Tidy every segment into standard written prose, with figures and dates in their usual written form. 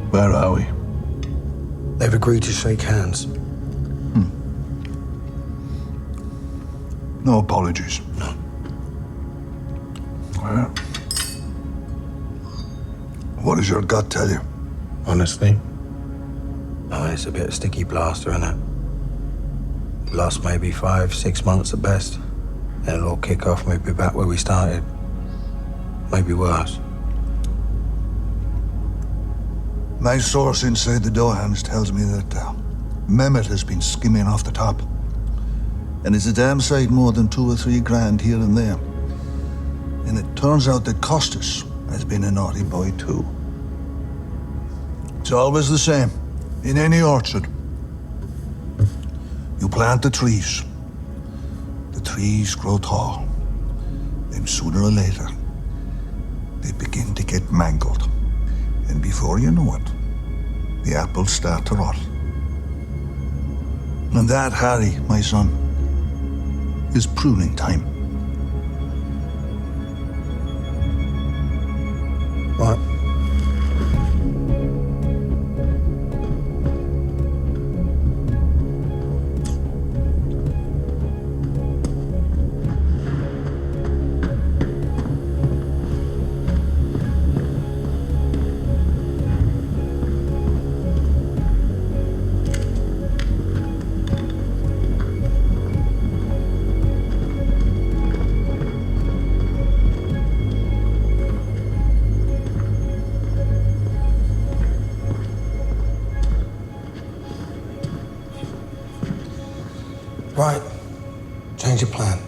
Where are we? They've agreed to shake hands. No apologies. No. Well, what does your gut tell you? Honestly? Oh, it's a bit of sticky plaster, isn't it? Last maybe 5-6 months at best. Then it'll all kick off and we'll be back where we started. Maybe worse. My source inside the Dohans tells me that Mehmet has been skimming off the top. And it's a damn sight more than 2 or 3 grand here and there. And it turns out that Costas has been a naughty boy too. It's always the same, in any orchard. You plant the trees. The trees grow tall. Then sooner or later, they begin to get mangled. And before you know it, the apples start to rot. And that, Harry, my son, is pruning time. Right. Right. Change your plan.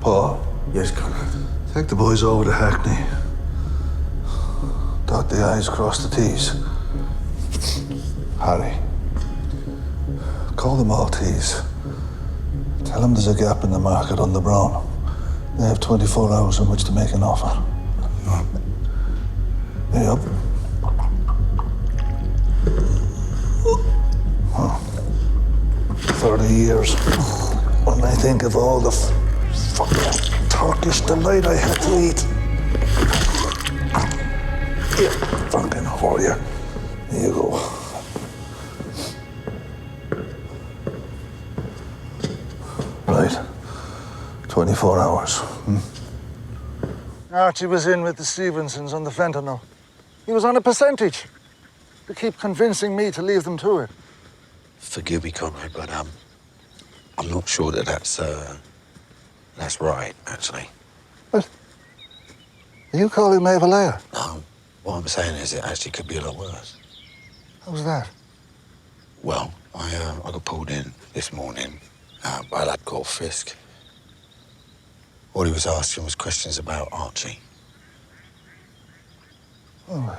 Paul? Yes, Conrad. Take the boys over to Hackney. Dot the I's, cross the T's. Harry, call the Maltese. Tell them there's a gap in the market on the Brown. They have 24 hours in which to make an offer. Yep. Oh. 30 years. When I think of all the fucking Turkish delight I had to eat. Yeah, fucking warrior. Here you go. Right. 24 hours. Archie was in with the Stevensons on the fentanyl. He was on a percentage. They keep convincing me to leave them to it. Forgive me, Conrad, but I'm not sure that that's right, actually. What? Are you calling Maeve a liar? No. What I'm saying is it actually could be a lot worse. How's that? Well, I got pulled in this morning by a lad called Fisk. All he was asking was questions about Archie. Oh.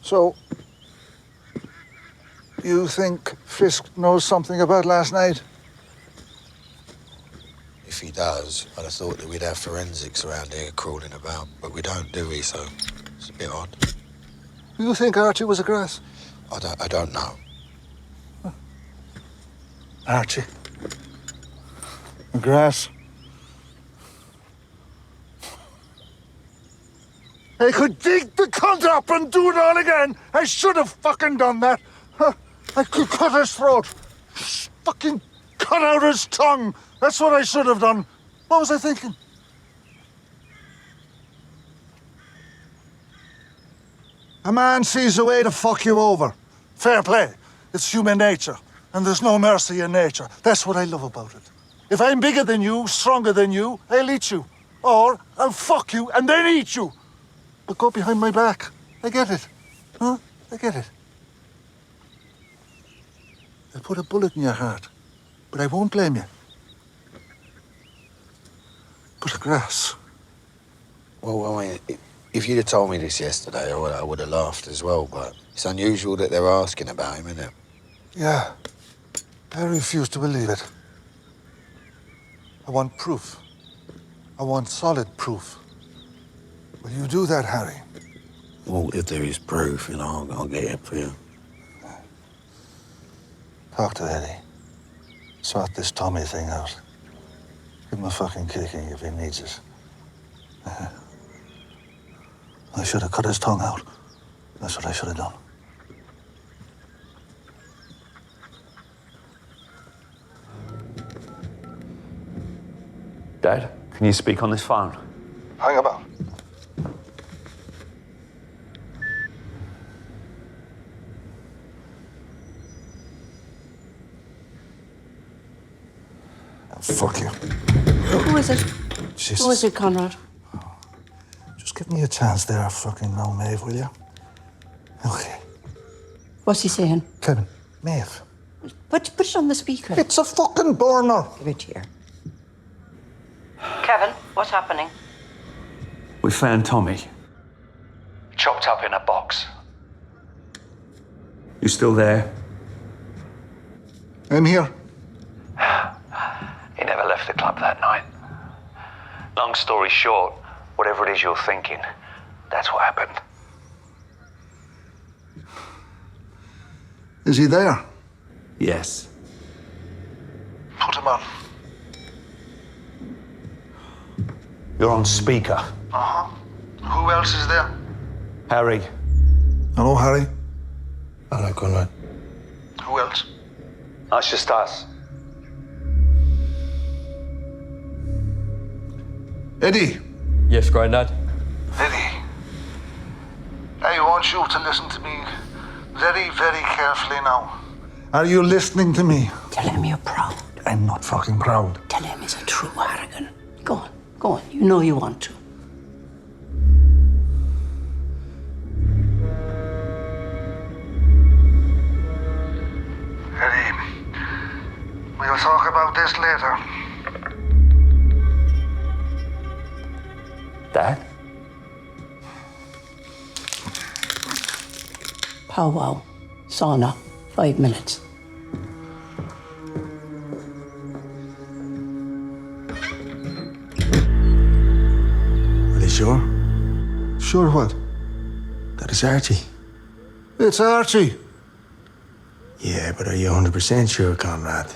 So, you think Fisk knows something about last night? If he does, I'd have thought that we'd have forensics around here crawling about, but we don't, do we? So it's a bit odd. You think Archie was a grass? I don't know. Huh. Archie. A grass. I could dig the cunt up and do it all again. I should have fucking done that. Huh. I could cut his throat. Fucking cut out his tongue. That's what I should have done. What was I thinking? A man sees a way to fuck you over. Fair play. It's human nature. And there's no mercy in nature. That's what I love about it. If I'm bigger than you, stronger than you, I'll eat you. Or I'll fuck you and then eat you. But go behind my back. I get it. Huh? I get it. I'll put a bullet in your heart. But I won't blame you. But a grass. Well, I mean, If you'd have told me this yesterday, I would have laughed as well, but it's unusual that they're asking about him, isn't it? Yeah. I refuse to believe it. I want proof. I want solid proof. Will you do that, Harry? Well, if there is proof, I'll get it for you. Talk to Eddie. Sort this Tommy thing out. Give him a fucking kicking if he needs it. I should have cut his tongue out. That's what I should have done. Dad, can you speak on this phone? Hang about. Fuck you. Who is it? Jesus. Who is it, Conrad? Just give me a chance there, fucking now, Maeve, will you? Okay. What's he saying? Kevin, Maeve. Put it on the speaker. It's a fucking burner. Give it here. Kevin, what's happening? We found Tommy. Chopped up in a box. You still there? I'm here. He never left the club that night. Long story short, whatever it is you're thinking, that's what happened. Is he there? Yes. Put him on. You're on speaker. Uh-huh. Who else is there? Harry. Hello, Harry. Hello, Conrad. Who else? That's just us. Eddie. Yes, Grandad. Eddie. I want you to listen to me very, very carefully now. Are you listening to me? Tell him you're proud. I'm not fucking proud. Tell him he's a true Harrigan. Go on. You know you want to. Eddie, we'll talk about this later. Dad? Powwow. Sauna. 5 minutes. Are you sure? Sure what? That is Archie. It's Archie. Yeah, but are you 100% sure, Conrad?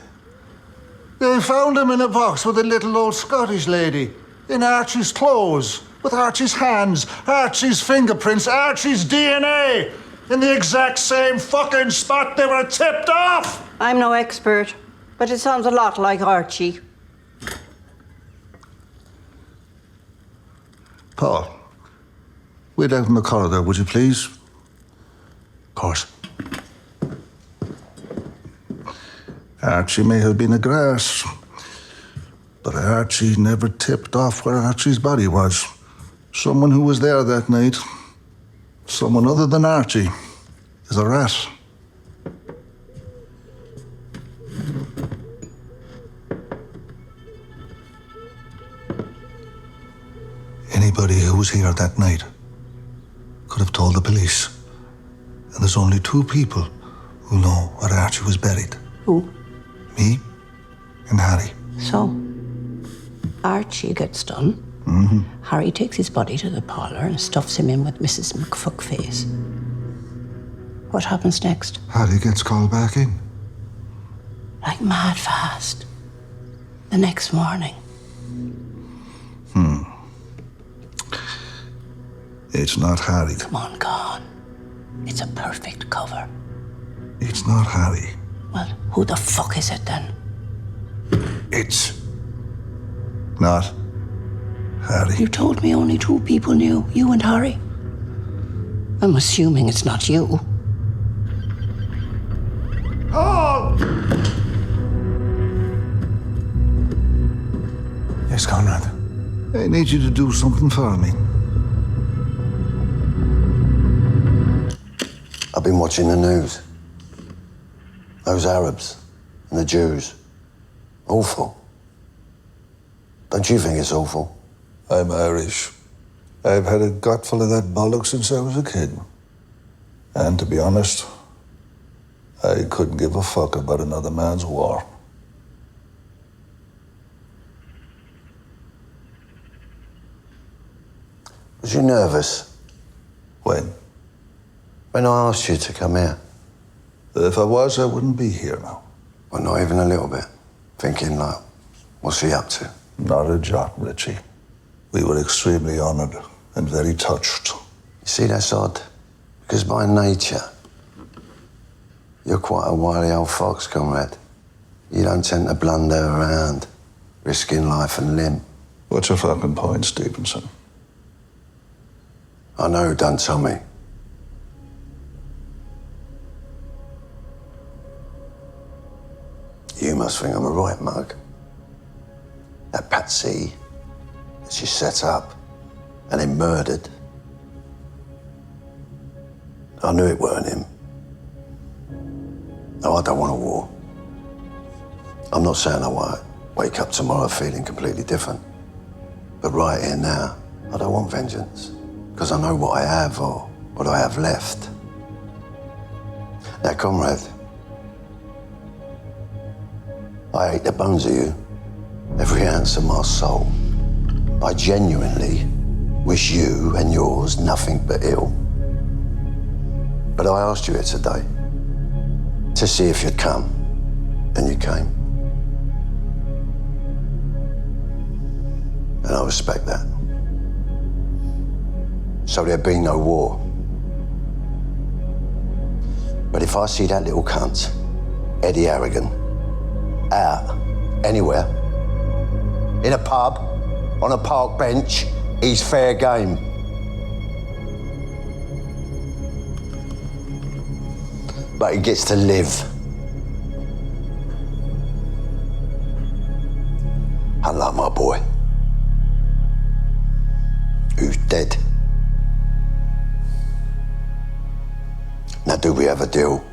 They found him in a box with a little old Scottish lady. In Archie's clothes. With Archie's hands, Archie's fingerprints, Archie's DNA. In the exact same fucking spot they were tipped off. I'm no expert, but it sounds a lot like Archie. Paul, wait out in the corridor, would you please? Of course. Archie may have been a grass, but Archie never tipped off where Archie's body was. Someone who was there that night, someone other than Archie, is a rat. Anybody who was here that night could have told the police. And there's only 2 people who know where Archie was buried. Who? Me and Harry. So, Archie gets done. Harry takes his body to the parlour and stuffs him in with Mrs. McFuckface. What happens next? Harry gets called back in. Like mad fast. The next morning. It's not Harry. Come on, God. It's a perfect cover. It's not Harry. Well, who the fuck is it then? It's not Harry. You told me only 2 people knew, you and Harry. I'm assuming it's not you. Oh! Yes, Conrad. I need you to do something for me. I've been watching the news. Those Arabs and the Jews. Awful. Don't you think it's awful? I'm Irish. I've had a gut full of that bollocks since I was a kid. And to be honest, I couldn't give a fuck about another man's war. Was you nervous When? when I asked you to come here? If I was, I wouldn't be here now. Well, not even a little bit. Thinking, like, what's he up to? Not a jot, Richie. We were extremely honored and very touched. You see, that's odd. Because by nature, you're quite a wily old fox, Conrad. You don't tend to blunder around, risking life and limb. What's your fucking point, Stevenson? I know who done Tommy. You must think I'm a right mug. That Patsy that she set up and then murdered. I knew it weren't him. No, I don't want a war. I'm not saying I won't wake up tomorrow feeling completely different. But right here now, I don't want vengeance. Because I know what I have or what I have left. Now, Conrad, I hate the bones of you, every ounce of my soul. I genuinely wish you and yours nothing but ill. But I asked you here today to see if you'd come, and you came. And I respect that. So there'd be no war. But if I see that little cunt, Eddie Harrigan, out, anywhere, in a pub, on a park bench, he's fair game. But he gets to live. Unlike my boy, who's dead. Now, do we have a deal?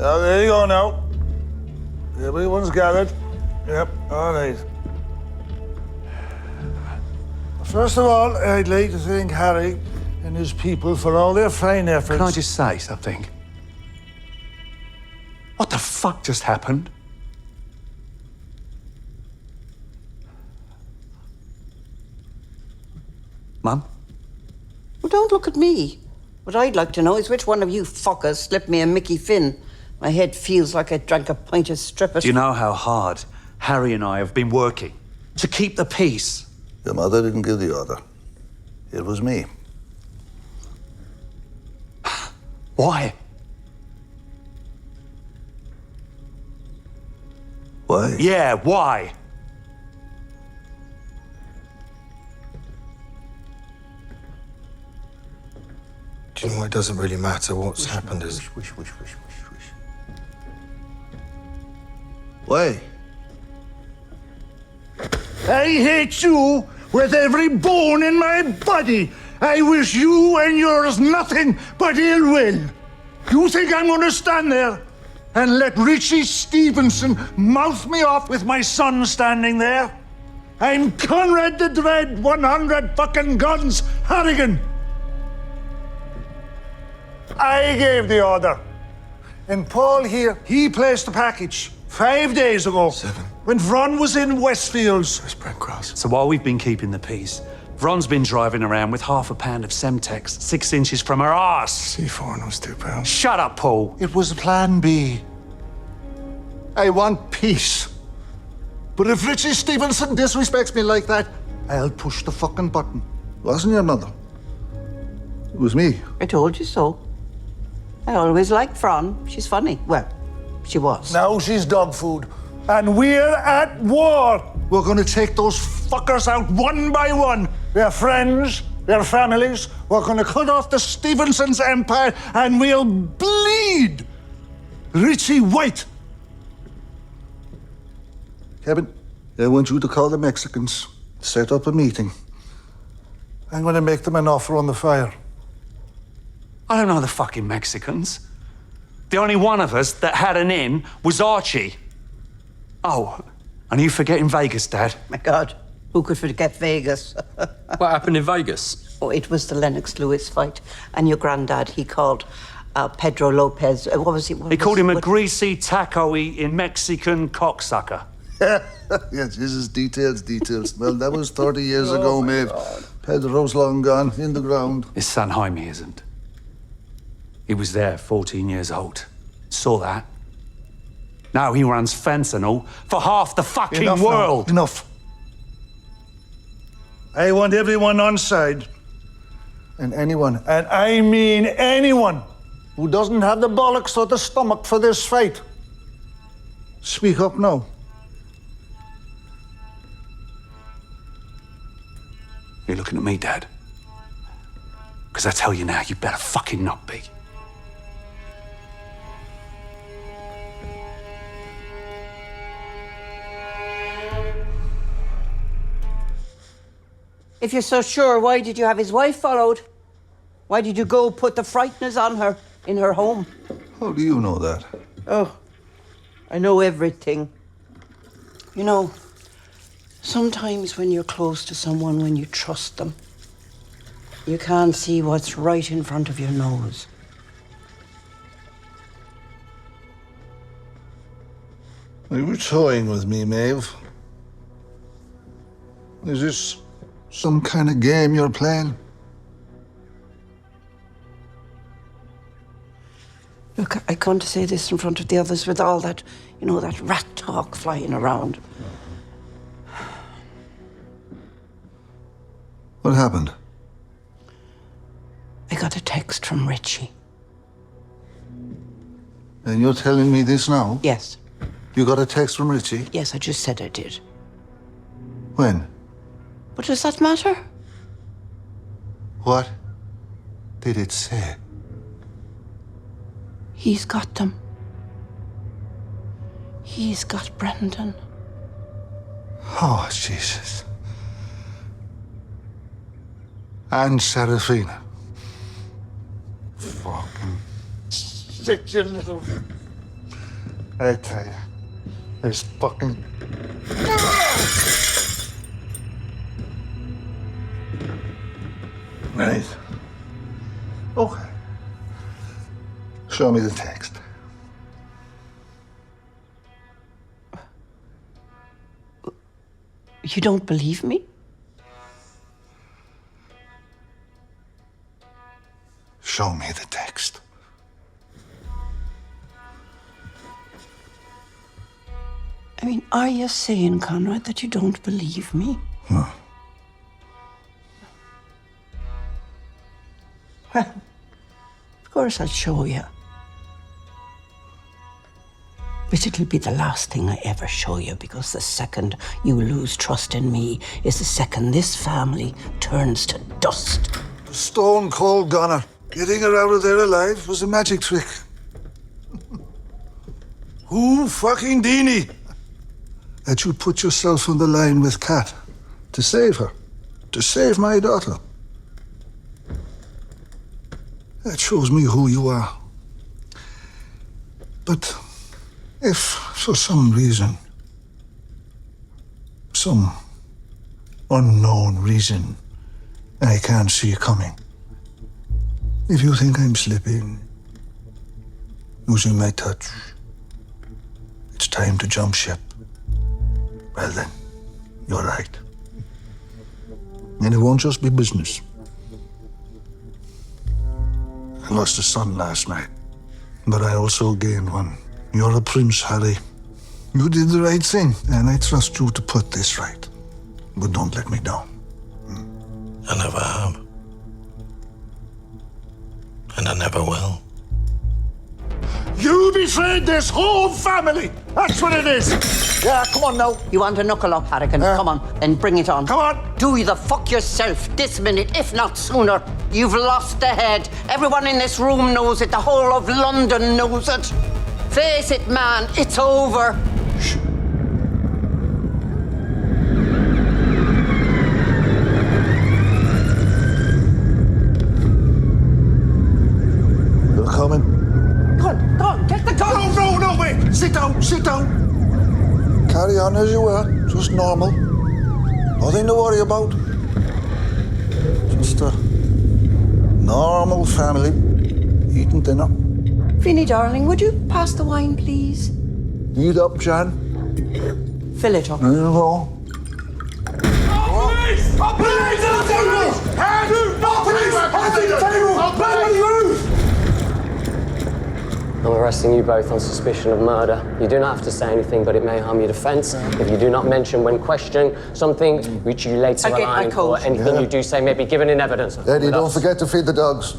Oh, there you go now. Everyone's gathered. Yep, all right. First of all, I'd like to thank Harry and his people for all their fine efforts. Can I just say something? What the fuck just happened? Mum? Well, don't look at me. What I'd like to know is which one of you fuckers slipped me a Mickey Finn. My head feels like I drank a pint of strippers. Do you know how hard Harry and I have been working to keep the peace? Your mother didn't give the order. It was me. Why? Why? Yeah, why? Do you know, it doesn't really matter what's happened is... Why? I hate you with every bone in my body. I wish you and yours nothing but ill will. You think I'm gonna stand there and let Richie Stevenson mouth me off with my son standing there? I'm Conrad the Dread, 100 fucking guns, Harrigan. I gave the order. And Paul here, he placed the package 5 days ago. 7. When Vron was in Westfields. It's bread grass. So while we've been keeping the peace, Vron's been driving around with half a pound of Semtex 6 inches from her arse. C4 and it was £2. Shut up, Paul. It was plan B. I want peace. But if Richie Stevenson disrespects me like that, I'll push the fucking button. Wasn't your mother? It was me. I told you so. I always liked Fran. She's funny. Well, she was. Now she's dog food. And we're at war. We're gonna take those fuckers out one by one. Their friends, their families. We're gonna cut off the Stevenson's empire and we'll bleed Richie white. Kevin, I want you to call the Mexicans, set up a meeting. I'm going to make them an offer on the fire. I don't know the fucking Mexicans. The only one of us that had an in was Archie. Oh, and you forgetting Vegas, Dad? My God, who could forget Vegas? What happened in Vegas? Oh, it was the Lennox Lewis fight. And your granddad, he called Pedro Lopez. What was he? He called him a greasy, taco-eating Mexican cocksucker. Yeah, Jesus, details. Well, that was 30 years ago, mate. Pedro's long gone, in the ground. His son Jaime isn't. He was there, 14 years old. Saw that. Now he runs fentanyl for half the fucking Enough now. world. Enough. I want everyone on side. And anyone, and I mean anyone, who doesn't have the bollocks or the stomach for this fight, speak up now. You're looking at me, Dad. Because I tell you now, you better fucking not be. If you're so sure, why did you have his wife followed? Why did you go put the frighteners on her in her home? How do you know that? Oh, I know everything. You know, sometimes when you're close to someone, when you trust them, you can't see what's right in front of your nose. Are you toying with me, Maeve? Is this some kind of game you're playing? Look, I can't say this in front of the others with all that, you know, that rat talk flying around. What happened? I got a text from Richie. And you're telling me this now? Yes. You got a text from Richie? Yes, I just said I did. When? But does that matter? What did it say? He's got them. He's got Brendan. Oh, Jesus. And Serafina. Fucking sick, you little... I tell you, this fucking... Right. Okay. Show me the text. You don't believe me? Show me the text. I mean, are you saying, Conrad, that you don't believe me? No. Well, of course I'll show you. But it'll be the last thing I ever show you, because the second you lose trust in me is the second this family turns to dust. The stone cold gunner. Getting her out of there alive was a magic trick. Who fucking Deanie? That you put yourself on the line with Kat to save her, to save my daughter. That shows me who you are. But if for some reason, some unknown reason, I can't see you coming, if you think I'm slipping, using my touch, it's time to jump ship, well then, you're right. And it won't just be business. I lost a son last night, but I also gained one. You're a prince, Harry. You did the right thing, and I trust you to put this right. But don't let me down. I never have. And I never will. You betrayed this whole family! That's what it is! Yeah, come on now. You want a knuckle up, Harrigan? Come on, then bring it on. Come on! Do the fuck yourself this minute, if not sooner. You've lost the head. Everyone in this room knows it. The whole of London knows it. Face it, man. It's over. Shh. Hey, sit down, sit down. Carry on as you were, just normal. Nothing to worry about. Just a normal family eating dinner. Vinny, darling, would you pass the wine, please? Eat up, Jan. Fill it up. There you go. I'm arresting you both on suspicion of murder. You do not have to say anything, but it may harm your defence if you do not mention when questioned something which you later I get rely my on coat. for. Anything you do say may be given in evidence. Eddie, With don't us. forget to feed the dogs.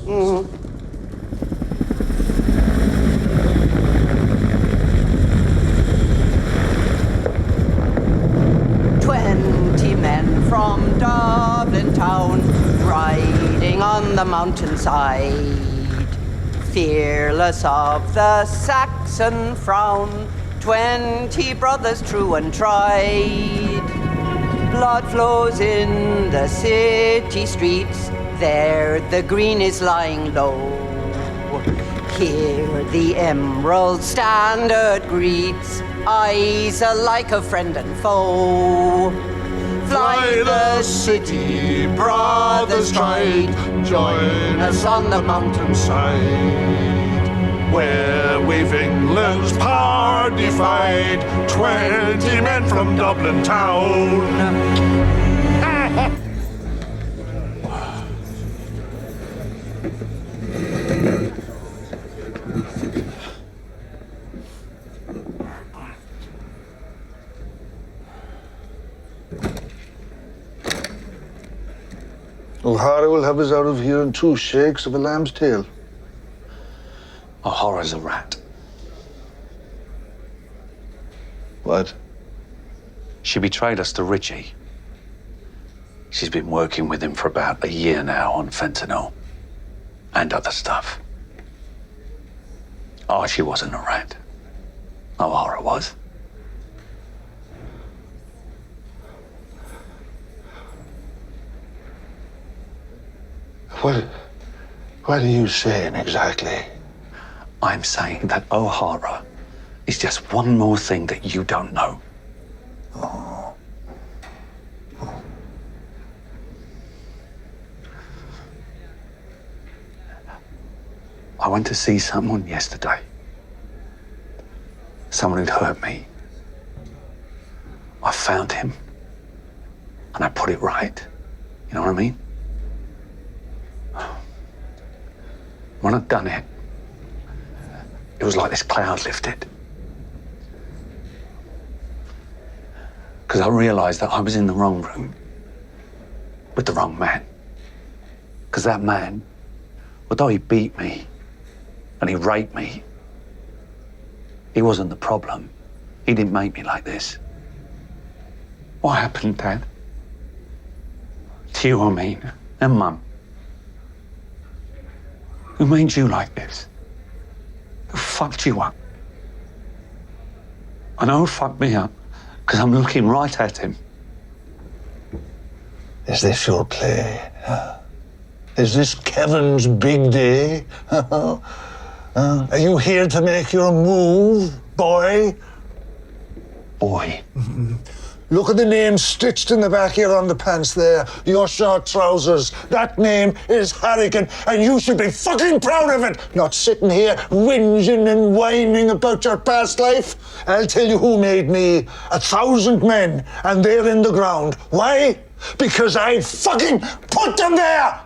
20 men from Dublin town, riding on the mountainside, fearless of the Saxon frown. 20 brothers true and tried. Blood flows in the city streets, there the green is lying low. Here the emerald standard greets, eyes alike of friend and foe. Fly the city, brothers tried, join us on the mountainside, where we've England's power defied, 20 men from Dublin town. O'Hara will have us out of here in 2 shakes of a lamb's tail. O'Hara's a rat. What? She betrayed us to Richie. She's been working with him for about a year now on fentanyl and other stuff. Archie wasn't a rat. O'Hara was. What are you saying exactly? I'm saying that O'Hara is just one more thing that you don't know. I went to see someone yesterday. Someone who'd hurt me. I found him and I put it right. You know what I mean? When I'd done it, it was like this cloud lifted. Because I realized that I was in the wrong room with the wrong man. Because that man, although he beat me and he raped me, he wasn't the problem. He didn't make me like this. What happened, Dad? To you, I mean, and Mum. Who made you like this? Who fucked you up? I know who fucked me up, because I'm looking right at him. Is this your play? Is this Kevin's big day? Are you here to make your move, boy? Boy. Look at the name stitched in the back of your underpants there. Your short trousers. That name is Harrigan, and you should be fucking proud of it. Not sitting here whinging and whining about your past life. I'll tell you who made me. 1,000 men, and they're in the ground. Why? Because I fucking put them there!